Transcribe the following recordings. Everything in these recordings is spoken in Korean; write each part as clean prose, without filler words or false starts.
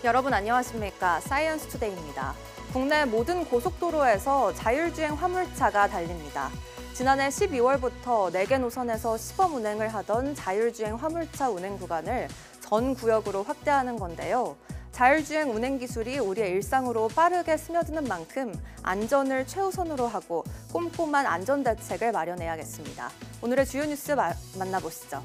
여러분 안녕하십니까? 사이언스 투데이입니다. 국내 모든 고속도로에서 자율주행 화물차가 달립니다. 지난해 12월부터 4개 노선에서 시범 운행을 하던 자율주행 화물차 운행 구간을 전 구역으로 확대하는 건데요. 자율주행 운행 기술이 우리의 일상으로 빠르게 스며드는 만큼 안전을 최우선으로 하고 꼼꼼한 안전 대책을 마련해야겠습니다. 오늘의 주요 뉴스 만나보시죠.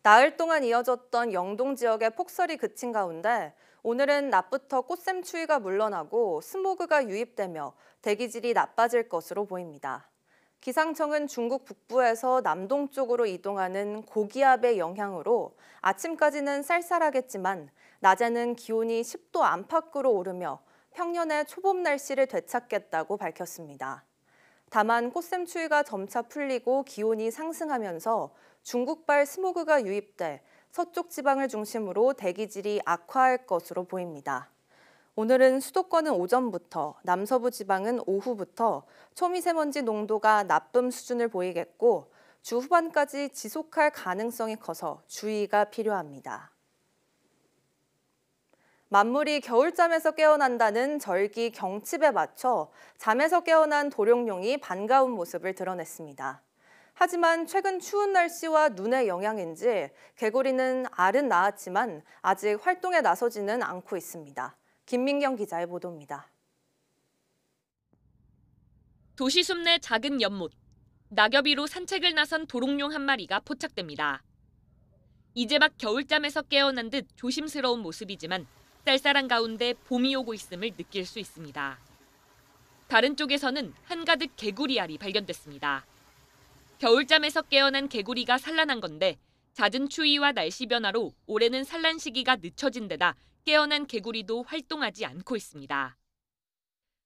나흘 동안 이어졌던 영동 지역의 폭설이 그친 가운데 오늘은 낮부터 꽃샘추위가 물러나고 스모그가 유입되며 대기질이 나빠질 것으로 보입니다. 기상청은 중국 북부에서 남동쪽으로 이동하는 고기압의 영향으로 아침까지는 쌀쌀하겠지만 낮에는 기온이 10도 안팎으로 오르며 평년의 초봄 날씨를 되찾겠다고 밝혔습니다. 다만 꽃샘추위가 점차 풀리고 기온이 상승하면서 중국발 스모그가 유입돼 서쪽 지방을 중심으로 대기질이 악화할 것으로 보입니다. 오늘은 수도권은 오전부터, 남서부 지방은 오후부터 초미세먼지 농도가 나쁨 수준을 보이겠고 주 후반까지 지속할 가능성이 커서 주의가 필요합니다. 만물이 겨울잠에서 깨어난다는 절기 경칩에 맞춰 잠에서 깨어난 도룡뇽이 반가운 모습을 드러냈습니다. 하지만 최근 추운 날씨와 눈의 영향인지 개구리는 알은 낳았지만 아직 활동에 나서지는 않고 있습니다. 김민경 기자의 보도입니다. 도시숲 내 작은 연못, 낙엽 위로 산책을 나선 도롱뇽 한 마리가 포착됩니다. 이제 막 겨울잠에서 깨어난 듯 조심스러운 모습이지만 쌀쌀한 가운데 봄이 오고 있음을 느낄 수 있습니다. 다른 쪽에서는 한가득 개구리 알이 발견됐습니다. 겨울잠에서 깨어난 개구리가 산란한 건데 잦은 추위와 날씨 변화로 올해는 산란 시기가 늦춰진 데다 깨어난 개구리도 활동하지 않고 있습니다.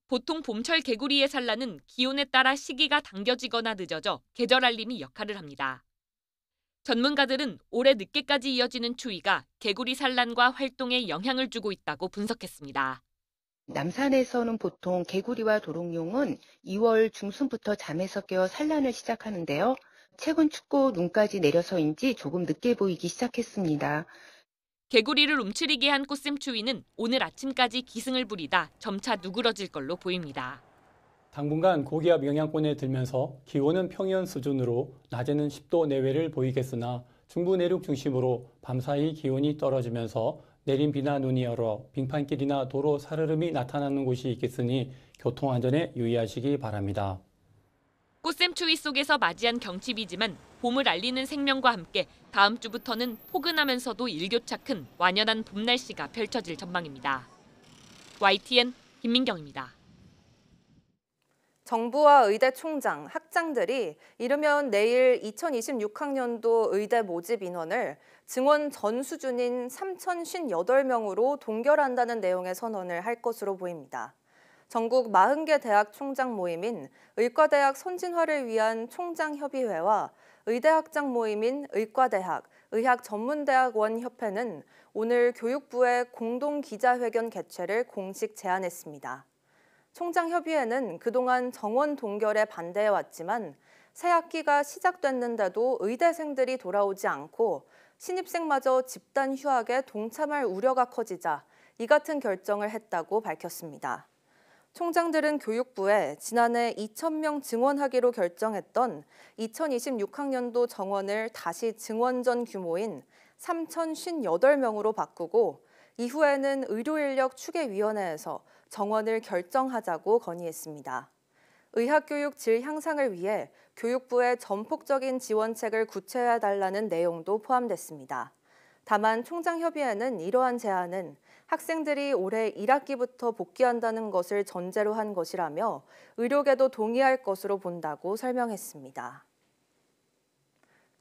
보통 봄철 개구리의 산란은 기온에 따라 시기가 당겨지거나 늦어져 계절 알림이 역할을 합니다. 전문가들은 올해 늦게까지 이어지는 추위가 개구리 산란과 활동에 영향을 주고 있다고 분석했습니다. 남산에서는 보통 개구리와 도롱뇽은 2월 중순부터 잠에서 깨어 산란을 시작하는데요. 최근 춥고 눈까지 내려서인지 조금 늦게 보이기 시작했습니다. 개구리를 움츠리게 한 꽃샘추위는 오늘 아침까지 기승을 부리다 점차 누그러질 걸로 보입니다. 당분간 고기압 영향권에 들면서 기온은 평년 수준으로 낮에는 10도 내외를 보이겠으나 중부 내륙 중심으로 밤사이 기온이 떨어지면서 내린 비나 눈이 얼어 빙판길이나 도로 살얼음이 나타나는 곳이 있겠으니 교통안전에 유의하시기 바랍니다. 꽃샘추위 속에서 맞이한 경칩이지만 봄을 알리는 생명과 함께 다음 주부터는 포근하면서도 일교차 큰 완연한 봄 날씨가 펼쳐질 전망입니다. YTN 김민경입니다. 정부와 의대 총장, 학장들이 이르면 내일 2026학년도 의대 모집 인원을 증원 전 수준인 3,058명으로 동결한다는 내용의 선언을 할 것으로 보입니다. 전국 40개 대학 총장 모임인 의과대학 선진화를 위한 총장협의회와 의대학장 모임인 의과대학, 의학전문대학원협회는 오늘 교육부에 공동 기자회견 개최를 공식 제안했습니다. 총장협의회는 그동안 정원 동결에 반대해왔지만 새 학기가 시작됐는데도 의대생들이 돌아오지 않고 신입생마저 집단 휴학에 동참할 우려가 커지자 이 같은 결정을 했다고 밝혔습니다. 총장들은 교육부에 지난해 2,000명 증원하기로 결정했던 2026학년도 정원을 다시 증원 전 규모인 3,058명으로 바꾸고 이후에는 의료인력 추계위원회에서 정원을 결정하자고 건의했습니다. 의학교육 질 향상을 위해 교육부의 전폭적인 지원책을 구체화해달라는 내용도 포함됐습니다. 다만 총장 협의회는 이러한 제안은 학생들이 올해 1학기부터 복귀한다는 것을 전제로 한 것이라며 의료계도 동의할 것으로 본다고 설명했습니다.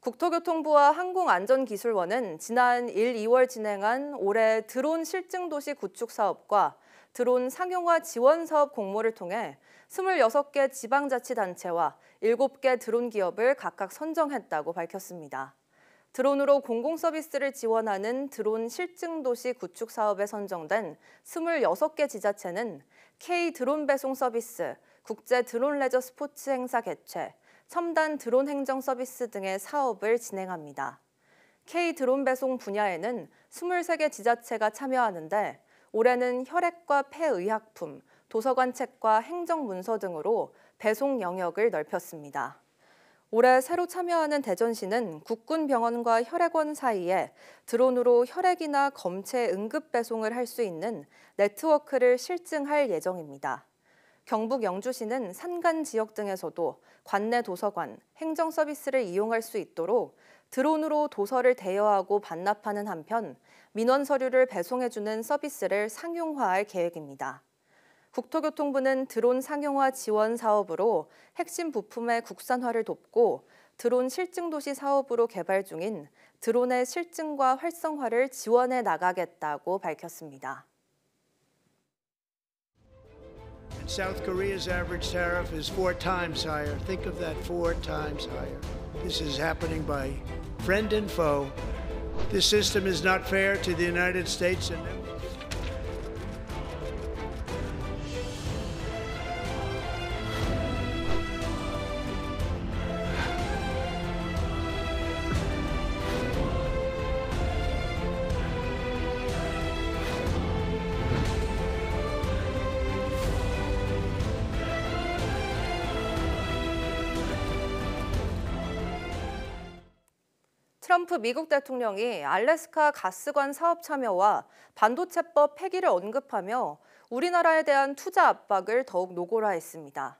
국토교통부와 항공안전기술원은 지난 1, 2월 진행한 올해 드론 실증도시 구축 사업과 드론 상용화 지원 사업 공모를 통해 26개 지방자치단체와 7개 드론 기업을 각각 선정했다고 밝혔습니다. 드론으로 공공서비스를 지원하는 드론 실증도시 구축 사업에 선정된 26개 지자체는 K 드론 배송 서비스, 국제 드론 레저 스포츠 행사 개최, 첨단 드론 행정 서비스 등의 사업을 진행합니다. K 드론 배송 분야에는 23개 지자체가 참여하는데 올해는 혈액과 폐의약품, 도서관 책과 행정문서 등으로 배송 영역을 넓혔습니다. 올해 새로 참여하는 대전시는 국군병원과 혈액원 사이에 드론으로 혈액이나 검체 응급 배송을 할 수 있는 네트워크를 실증할 예정입니다. 경북 영주시는 산간 지역 등에서도 관내 도서관, 행정 서비스를 이용할 수 있도록 드론으로 도서를 대여하고 반납하는 한편 민원 서류를 배송해주는 서비스를 상용화할 계획입니다. 국토교통부는 드론 상용화 지원 사업으로 핵심 부품의 국산화를 돕고 드론 실증도시 사업으로 개발 중인 드론의 실증과 활성화를 지원해 나가겠다고 밝혔습니다. South Korea's average tariff is 4 times higher. Think of that, 4 times higher. This is happening by friend and foe. This system is not fair to the United States and 트럼프 미국 대통령이 알래스카 가스관 사업 참여와 반도체법 폐기를 언급하며 우리나라에 대한 투자 압박을 더욱 노골화했습니다.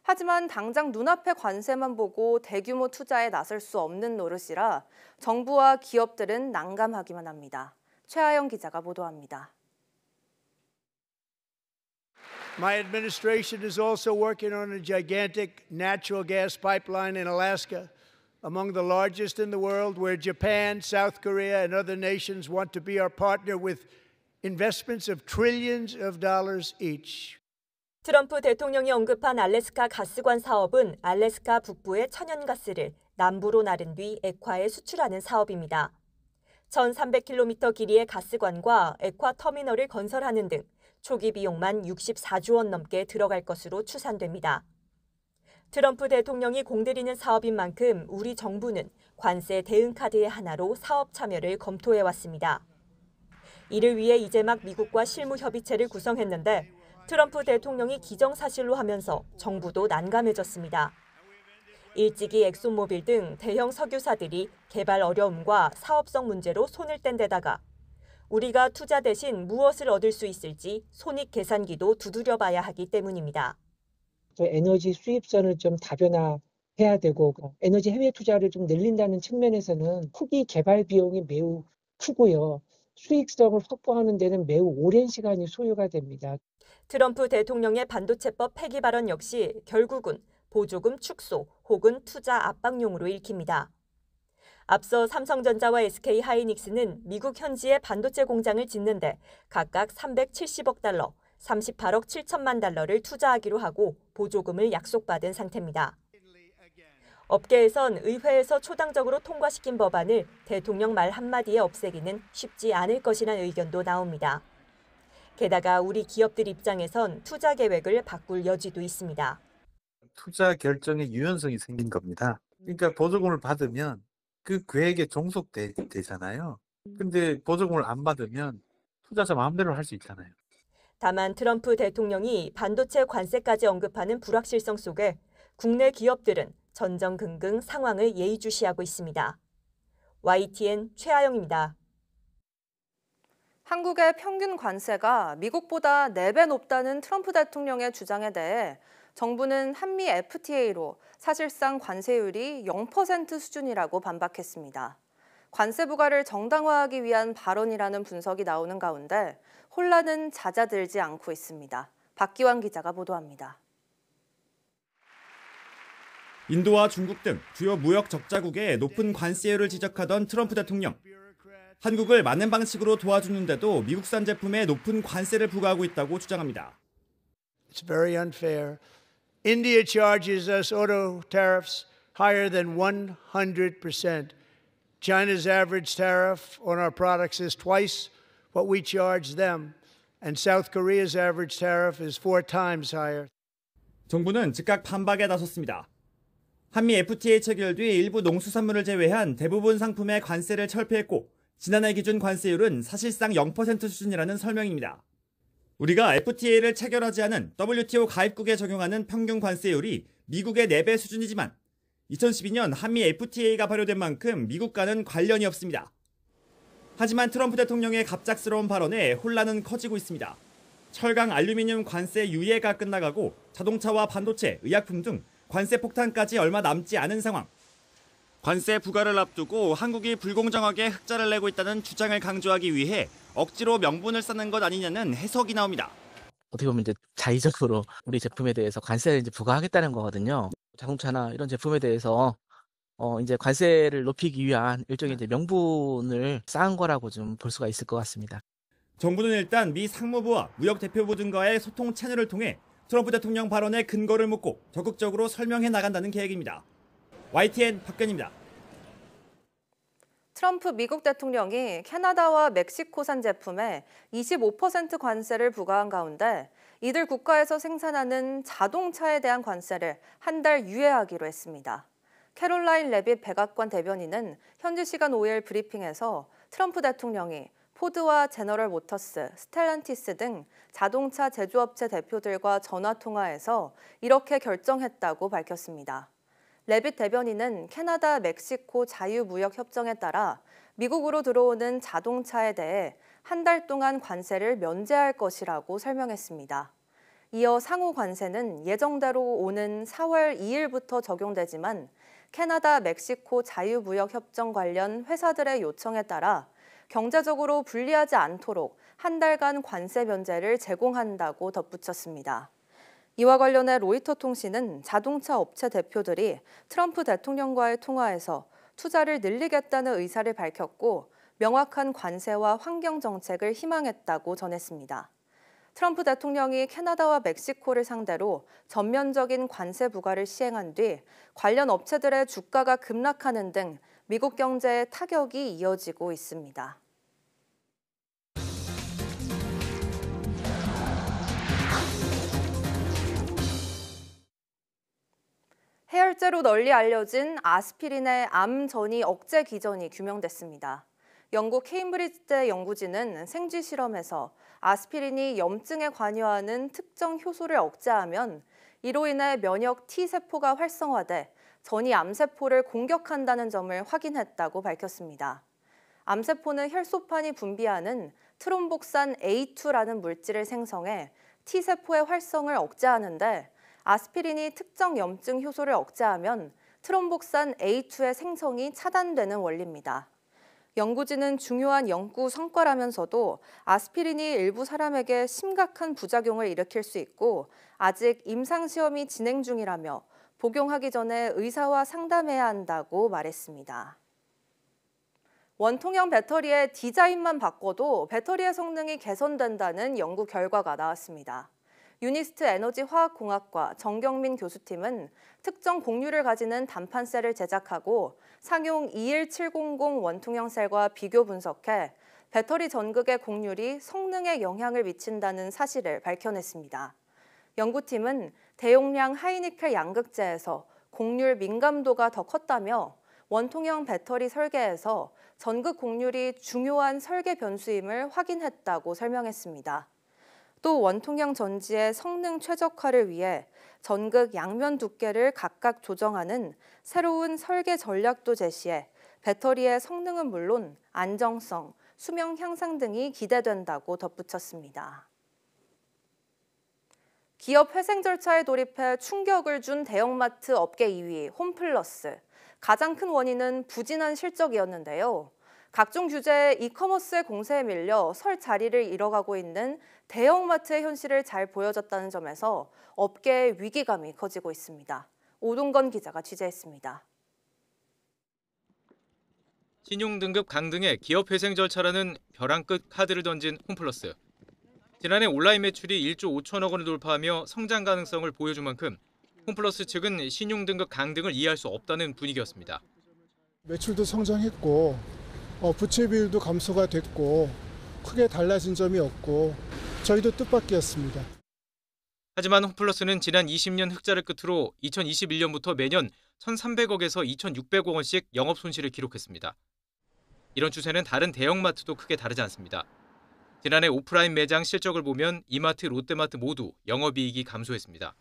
하지만 당장 눈앞의 관세만 보고 대규모 투자에 나설 수 없는 노릇이라 정부와 기업들은 난감하기만 합니다. 최하영 기자가 보도합니다. my administration is also working on a gigantic natural gas pipeline in Alaska, among the largest in the world, where Japan, South Korea, and other nations want to be our partner with investments of trillions of dollars each. 트럼프 대통령이 언급한 알래스카 가스관 사업은 알래스카 북부의 천연가스를 남부로 나른 뒤 액화에 수출하는 사업입니다. 1,300km 길이의 가스관과 액화 터미널을 건설하는 등 초기 비용만 64조 원 넘게 들어갈 것으로 추산됩니다. 트럼프 대통령이 공들이는 사업인 만큼 우리 정부는 관세 대응 카드의 하나로 사업 참여를 검토해왔습니다. 이를 위해 이제 막 미국과 실무 협의체를 구성했는데 트럼프 대통령이 기정사실로 하면서 정부도 난감해졌습니다. 일찍이 엑손모빌 등 대형 석유사들이 개발 어려움과 사업성 문제로 손을 뗀 데다가 우리가 투자 대신 무엇을 얻을 수 있을지 손익 계산기도 두드려봐야 하기 때문입니다. 에너지 수입선을 좀 다변화해야 되고 에너지 해외 투자를 좀 늘린다는 측면에서는 후기 개발 비용이 매우 크고요. 수익성을 확보하는 데는 매우 오랜 시간이 소요가 됩니다. 트럼프 대통령의 반도체법 폐기 발언 역시 결국은 보조금 축소 혹은 투자 압박용으로 읽힙니다. 앞서 삼성전자와 SK하이닉스는 미국 현지에 반도체 공장을 짓는데 각각 370억 달러, 38억 7천만 달러를 투자하기로 하고 보조금을 약속받은 상태입니다. 업계에선 의회에서 초당적으로 통과시킨 법안을 대통령 말 한마디에 없애기는 쉽지 않을 것이라는 의견도 나옵니다. 게다가 우리 기업들 입장에선 투자 계획을 바꿀 여지도 있습니다. 투자 결정의 유연성이 생긴 겁니다. 그러니까 보조금을 받으면 그 계획에 종속되잖아요. 근데 보조금을 안 받으면 투자자 마음대로 할 수 있잖아요. 다만 트럼프 대통령이 반도체 관세까지 언급하는 불확실성 속에 국내 기업들은 전전긍긍 상황을 예의주시하고 있습니다. YTN 최하영입니다. 한국의 평균 관세가 미국보다 4배 높다는 트럼프 대통령의 주장에 대해 정부는 한미 FTA로 사실상 관세율이 0% 수준이라고 반박했습니다. 관세 부과를 정당화하기 위한 발언이라는 분석이 나오는 가운데 혼란은 잦아들지 않고 있습니다. 박기환 기자가 보도합니다. 인도와 중국 등 주요 무역 적자국의 높은 관세율을 지적하던 트럼프 대통령. 한국을 맞는 방식으로 도와주는데도 미국산 제품에 높은 관세를 부과하고 있다고 주장합니다. It's very unfair. India charges us auto tariffs higher than 100%. China's average tariff on our products is twice what we charge them, and South Korea's average tariff is 4 times higher. 정부는 즉각 반박에 나섰습니다. 한미 FTA 체결 뒤 일부 농수산물을 제외한 대부분 상품의 관세를 철폐했고 지난해 기준 관세율은 사실상 0% 수준이라는 설명입니다. 우리가 FTA를 체결하지 않은 WTO 가입국에 적용하는 평균 관세율이 미국의 4배 수준이지만 2012년 한미 FTA가 발효된 만큼 미국과는 관련이 없습니다. 하지만 트럼프 대통령의 갑작스러운 발언에 혼란은 커지고 있습니다. 철강, 알루미늄 관세 유예가 끝나가고 자동차와 반도체, 의약품 등 관세 폭탄까지 얼마 남지 않은 상황. 관세 부과를 앞두고 한국이 불공정하게 흑자를 내고 있다는 주장을 강조하기 위해 억지로 명분을 쌓는 것 아니냐는 해석이 나옵니다. 어떻게 보면 이제 자의적으로 우리 제품에 대해서 관세를 이제 부과하겠다는 거거든요. 자동차나 이런 제품에 대해서 이제 관세를 높이기 위한 일종의 이제 명분을 쌓은 거라고 좀 볼 수가 있을 것 같습니다. 정부는 일단 미 상무부와 무역 대표부 등과의 소통 채널을 통해 트럼프 대통령 발언의 근거를 묻고 적극적으로 설명해 나간다는 계획입니다. YTN 박근입니다. 트럼프 미국 대통령이 캐나다와 멕시코산 제품에 25% 관세를 부과한 가운데 이들 국가에서 생산하는 자동차에 대한 관세를 한 달 유예하기로 했습니다. 캐롤라인 레빗 백악관 대변인은 현지 시간 5일 브리핑에서 트럼프 대통령이 포드와 제너럴 모터스, 스텔란티스 등 자동차 제조업체 대표들과 전화통화해서 이렇게 결정했다고 밝혔습니다. 레빗 대변인은 캐나다, 멕시코 자유무역협정에 따라 미국으로 들어오는 자동차에 대해 한 달 동안 관세를 면제할 것이라고 설명했습니다. 이어 상호 관세는 예정대로 오는 4월 2일부터 적용되지만 캐나다, 멕시코 자유무역협정 관련 회사들의 요청에 따라 경제적으로 불리하지 않도록 한 달간 관세 면제를 제공한다고 덧붙였습니다. 이와 관련해 로이터 통신은 자동차 업체 대표들이 트럼프 대통령과의 통화에서 투자를 늘리겠다는 의사를 밝혔고 명확한 관세와 환경 정책을 희망했다고 전했습니다. 트럼프 대통령이 캐나다와 멕시코를 상대로 전면적인 관세 부과를 시행한 뒤 관련 업체들의 주가가 급락하는 등 미국 경제에 타격이 이어지고 있습니다. 해열제로 널리 알려진 아스피린의 암 전이 억제 기전이 규명됐습니다. 영국 케임브리지대 연구진은 생쥐 실험에서 아스피린이 염증에 관여하는 특정 효소를 억제하면 이로 인해 면역 T세포가 활성화돼 전이 암세포를 공격한다는 점을 확인했다고 밝혔습니다. 암세포는 혈소판이 분비하는 트롬복산 A2라는 물질을 생성해 T세포의 활성을 억제하는데 아스피린이 특정 염증 효소를 억제하면 트롬복산 A2의 생성이 차단되는 원리입니다. 연구진은 중요한 연구 성과라면서도 아스피린이 일부 사람에게 심각한 부작용을 일으킬 수 있고 아직 임상시험이 진행 중이라며 복용하기 전에 의사와 상담해야 한다고 말했습니다. 원통형 배터리의 디자인만 바꿔도 배터리의 성능이 개선된다는 연구 결과가 나왔습니다. 유니스트 에너지화학공학과 정경민 교수팀은 특정 곡률을 가지는 단판셀을 제작하고 상용 21700 원통형 셀과 비교 분석해 배터리 전극의 곡률이 성능에 영향을 미친다는 사실을 밝혀냈습니다. 연구팀은 대용량 하이니켈 양극재에서 곡률 민감도가 더 컸다며 원통형 배터리 설계에서 전극 곡률이 중요한 설계 변수임을 확인했다고 설명했습니다. 또 원통형 전지의 성능 최적화를 위해 전극 양면 두께를 각각 조정하는 새로운 설계 전략도 제시해 배터리의 성능은 물론 안정성, 수명 향상 등이 기대된다고 덧붙였습니다. 기업 회생 절차에 돌입해 충격을 준 대형마트 업계 2위 홈플러스. 가장 큰 원인은 부진한 실적이었는데요. 각종 규제에 이커머스의 공세에 밀려 설 자리를 잃어가고 있는 대형마트의 현실을 잘 보여줬다는 점에서 업계의 위기감이 커지고 있습니다. 오동건 기자가 취재했습니다. 신용등급 강등의 기업 회생 절차라는 벼랑 끝 카드를 던진 홈플러스. 지난해 온라인 매출이 1조 5천억 원을 돌파하며 성장 가능성을 보여준 만큼 홈플러스 측은 신용등급 강등을 이해할 수 없다는 분위기였습니다. 매출도 성장했고 부채 비율도 감소가 됐고 크게 달라진 점이 없고 저희도 뜻밖이었습니다. 하지만 홈플러스는 지난 20년 흑자를 끝으로 2021년부터 매년 1,300억에서 2,600억 원씩 영업 손실을 기록했습니다. 이런 추세는 다른 대형마트도 크게 다르지 않습니다. 지난해 오프라인 매장 실적을 보면 이마트, 롯데마트 모두 영업이익이 감소했습니다.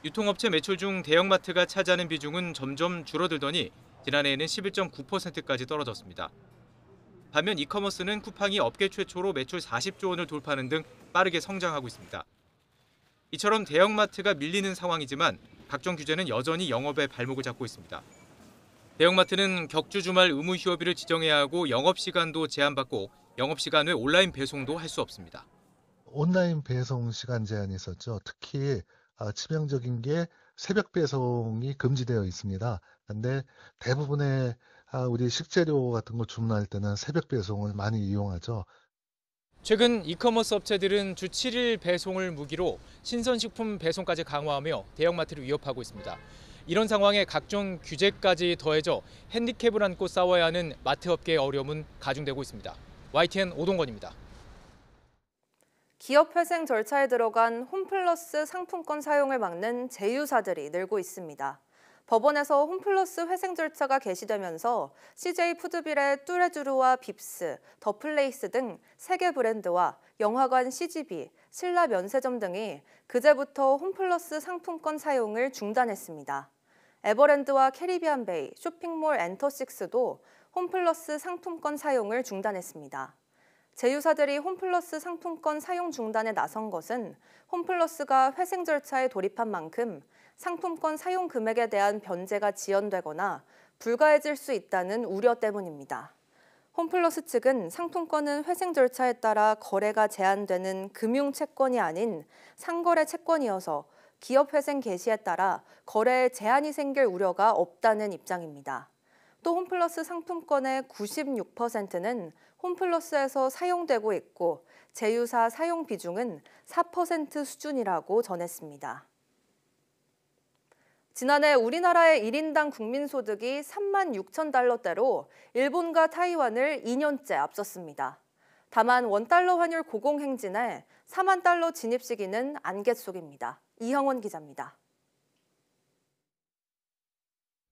유통업체 매출 중 대형마트가 차지하는 비중은 점점 줄어들더니 지난해에는 11.9%까지 떨어졌습니다. 반면 이커머스는 쿠팡이 업계 최초로 매출 40조 원을 돌파하는 등 빠르게 성장하고 있습니다. 이처럼 대형마트가 밀리는 상황이지만 각종 규제는 여전히 영업에 발목을 잡고 있습니다. 대형마트는 격주 주말 의무 휴업일을 지정해야 하고 영업시간도 제한받고 영업시간 외 온라인 배송도 할 수 없습니다. 온라인 배송 시간 제한이 있었죠. 특히 치명적인 게 새벽 배송이 금지되어 있습니다. 그런데 대부분의 우리 식재료 같은 거 주문할 때는 새벽 배송을 많이 이용하죠. 최근 이커머스 업체들은 주 7일 배송을 무기로 신선식품 배송까지 강화하며 대형마트를 위협하고 있습니다. 이런 상황에 각종 규제까지 더해져 핸디캡을 안고 싸워야 하는 마트업계의 어려움은 가중되고 있습니다. YTN 오동건입니다. 기업 회생 절차에 들어간 홈플러스 상품권 사용을 막는 제휴사들이 늘고 있습니다. 법원에서 홈플러스 회생 절차가 개시되면서 CJ푸드빌의 뚜레쥬르와 빕스, 더플레이스 등 3개 브랜드와 영화관 CGV, 신라 면세점 등이 그제부터 홈플러스 상품권 사용을 중단했습니다. 에버랜드와 캐리비안베이, 쇼핑몰 엔터식스도 홈플러스 상품권 사용을 중단했습니다. 제휴사들이 홈플러스 상품권 사용 중단에 나선 것은 홈플러스가 회생 절차에 돌입한 만큼 상품권 사용 금액에 대한 변제가 지연되거나 불가해질 수 있다는 우려 때문입니다. 홈플러스 측은 상품권은 회생 절차에 따라 거래가 제한되는 금융 채권이 아닌 상거래 채권이어서 기업 회생 개시에 따라 거래에 제한이 생길 우려가 없다는 입장입니다. 또 홈플러스 상품권의 96%는 홈플러스에서 사용되고 있고 제휴사 사용 비중은 4% 수준이라고 전했습니다. 지난해 우리나라의 1인당 국민소득이 36,000달러대로 일본과 타이완을 2년째 앞섰습니다. 다만 원달러 환율 고공행진에 4만 달러 진입 시기는 안갯 속입니다. 이형원 기자입니다.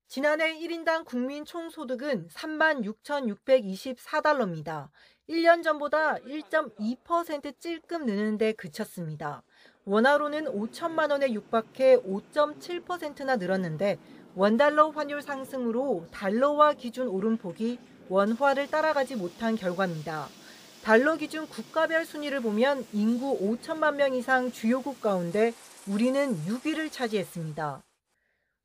지난해 1인당 국민 총소득은 36,624달러입니다. 1년 전보다 1.2% 찔끔 느는 데 그쳤습니다. 원화로는 5천만 원에 육박해 5.7%나 늘었는데 원달러 환율 상승으로 달러화 기준 오름폭이 원화를 따라가지 못한 결과입니다. 달러 기준 국가별 순위를 보면 인구 5천만 명 이상 주요국 가운데 우리는 6위를 차지했습니다.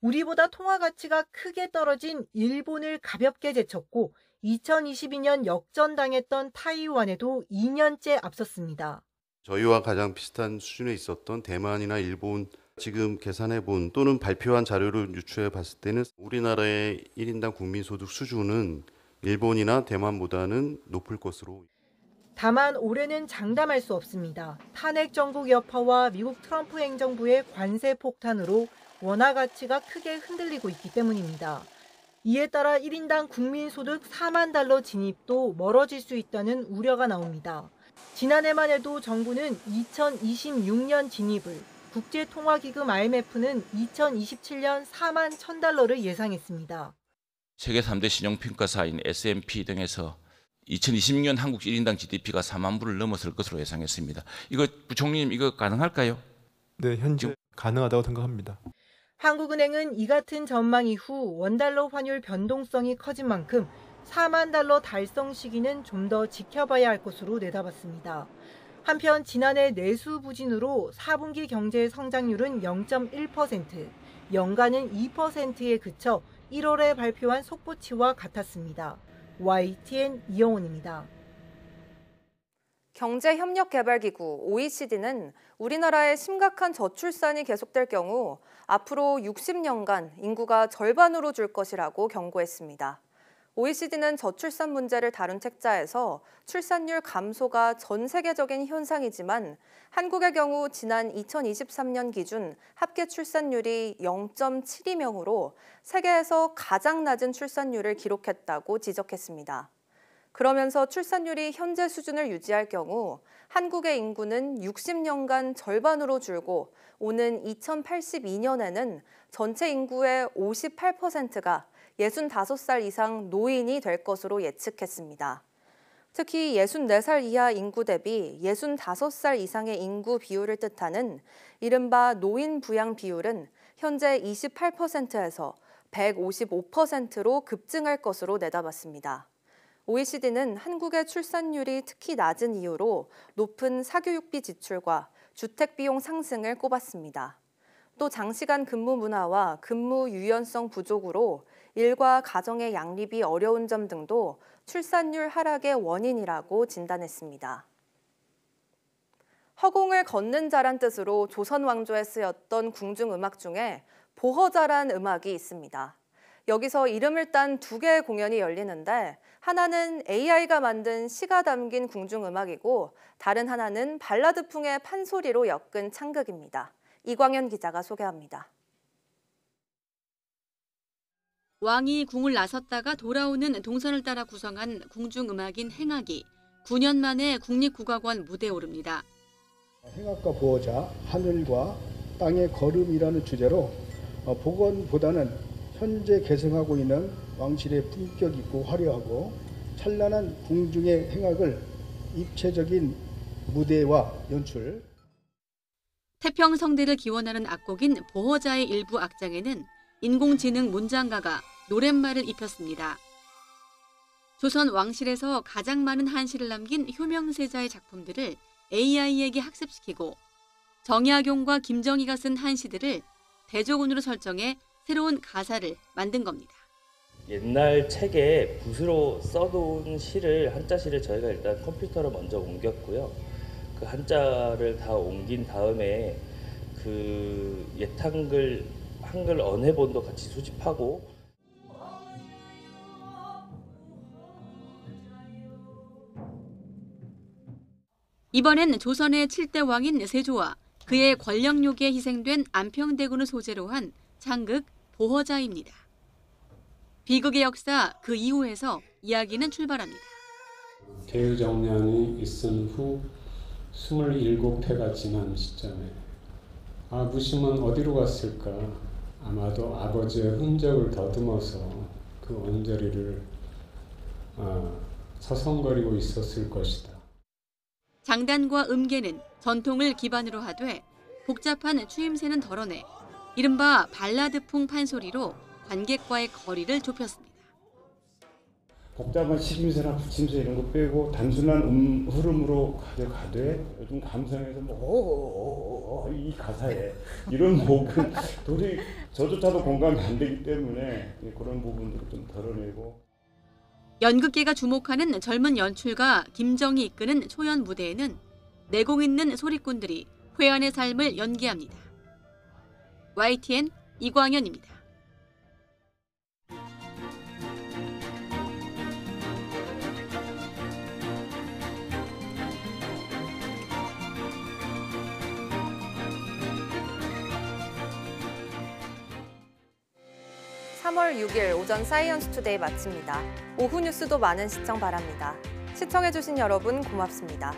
우리보다 통화 가치가 크게 떨어진 일본을 가볍게 제쳤고 2022년 역전당했던 타이완에도 2년째 앞섰습니다. 저희와 가장 비슷한 수준에 있었던 대만이나 일본 지금 계산해 본 또는 발표한 자료를 유추해 봤을 때는 우리나라의 1인당 국민소득 수준은 일본이나 대만보다는 높을 것으로. 다만 올해는 장담할 수 없습니다. 탄핵 정국 여파와 미국 트럼프 행정부의 관세 폭탄으로 원화 가치가 크게 흔들리고 있기 때문입니다. 이에 따라 1인당 국민소득 4만 달러 진입도 멀어질 수 있다는 우려가 나옵니다. 지난해만 해도 정부는 2026년 진입을, 국제통화기금 IMF는 2027년 4만 1,000달러를 예상했습니다. 세계 3대 신용평가사인 S&P 등에서 2026년 한국 1인당 GDP가 4만 불을 넘어설 것으로 예상했습니다. 이거 부총리님 이거 가능할까요? 네, 현재 가능하다고 생각합니다. 한국은행은 이 같은 전망 이후 원달러 환율 변동성이 커진 만큼 4만 달러 달성 시기는 좀 더 지켜봐야 할 것으로 내다봤습니다. 한편 지난해 내수 부진으로 4분기 경제 성장률은 0.1%, 연간은 2%에 그쳐 1월에 발표한 속보치와 같았습니다. YTN 이영훈입니다. 경제협력개발기구 OECD는 우리나라의 심각한 저출산이 계속될 경우 앞으로 60년간 인구가 절반으로 줄 것이라고 경고했습니다. OECD는 저출산 문제를 다룬 책자에서 출산율 감소가 전 세계적인 현상이지만 한국의 경우 지난 2023년 기준 합계 출산율이 0.72명으로 세계에서 가장 낮은 출산율을 기록했다고 지적했습니다. 그러면서 출산율이 현재 수준을 유지할 경우 한국의 인구는 60년간 절반으로 줄고 오는 2082년에는 전체 인구의 58%가 65살 이상 노인이 될 것으로 예측했습니다. 특히 64살 이하 인구 대비 65살 이상의 인구 비율을 뜻하는 이른바 노인 부양 비율은 현재 28%에서 155%로 급증할 것으로 내다봤습니다. OECD는 한국의 출산율이 특히 낮은 이유로 높은 사교육비 지출과 주택비용 상승을 꼽았습니다. 또 장시간 근무 문화와 근무 유연성 부족으로 일과 가정의 양립이 어려운 점 등도 출산율 하락의 원인이라고 진단했습니다. 허공을 걷는 자란 뜻으로 조선 왕조에 쓰였던 궁중음악 중에 보허자란 음악이 있습니다. 여기서 이름을 딴 두 개의 공연이 열리는데 하나는 AI가 만든 시가 담긴 궁중음악이고 다른 하나는 발라드풍의 판소리로 엮은 창극입니다. 이광현 기자가 소개합니다. 왕이 궁을 나섰다가 돌아오는 동선을 따라 구성한 궁중음악인 행악이 9년 만에 국립국악원 무대에 오릅니다. 행악과 보호자, 하늘과 땅의 걸음이라는 주제로 복원보다는 현재 계승하고 있는 왕실의 품격 있고 화려하고 찬란한 궁중의 행악을 입체적인 무대와 연출. 태평성대를 기원하는 악곡인 보허자의 일부 악장에는 인공지능 문장가가 노랫말을 입혔습니다. 조선 왕실에서 가장 많은 한시를 남긴 효명세자의 작품들을 AI에게 학습시키고 정약용과 김정희가 쓴 한시들을 대조군으로 설정해 새로운 가사를 만든 겁니다. 옛날 책에 붓으로 써둔 시를 한자시를 저희가 일단 컴퓨터로 먼저 옮겼고요. 그 한자를 다 옮긴 다음에 그 옛한글 한글 언해본도 같이 수집하고 이번엔 조선의 7대 왕인 세조와 그의 권력욕에 희생된 안평대군을 소재로 한 창극 보허자입니다. 비극의 역사 그 이후에서 이야기는 출발합니다. 대유정년이 있은 후 27회가 지난 시점에 무심은 어디로 갔을까? 아마도 아버지의 흔적을 더듬어서 그 언저리를 서성거리고 있었을 것이다. 장단과 음계는 전통을 기반으로 하되 복잡한 추임새는 덜어내 이른바 발라드풍 판소리로 관객과의 거리를 좁혔습니다. 복잡한 식임새나 붙임새 이런 거 빼고 단순한 흐름으로 가되 요즘 감성에서 이 가사에 이런 부분 도저히 저조차도 공감이 안 되기 때문에 그런 부분들을 좀 덜어내고. 연극계가 주목하는 젊은 연출가 김정희 이끄는 초연 무대에는 내공 있는 소리꾼들이 회한의 삶을 연기합니다. YTN 이광현입니다. (3월 6일) 오전 사이언스 투데이 마칩니다. 오후 뉴스도 많은 시청 바랍니다. 시청해주신 여러분 고맙습니다.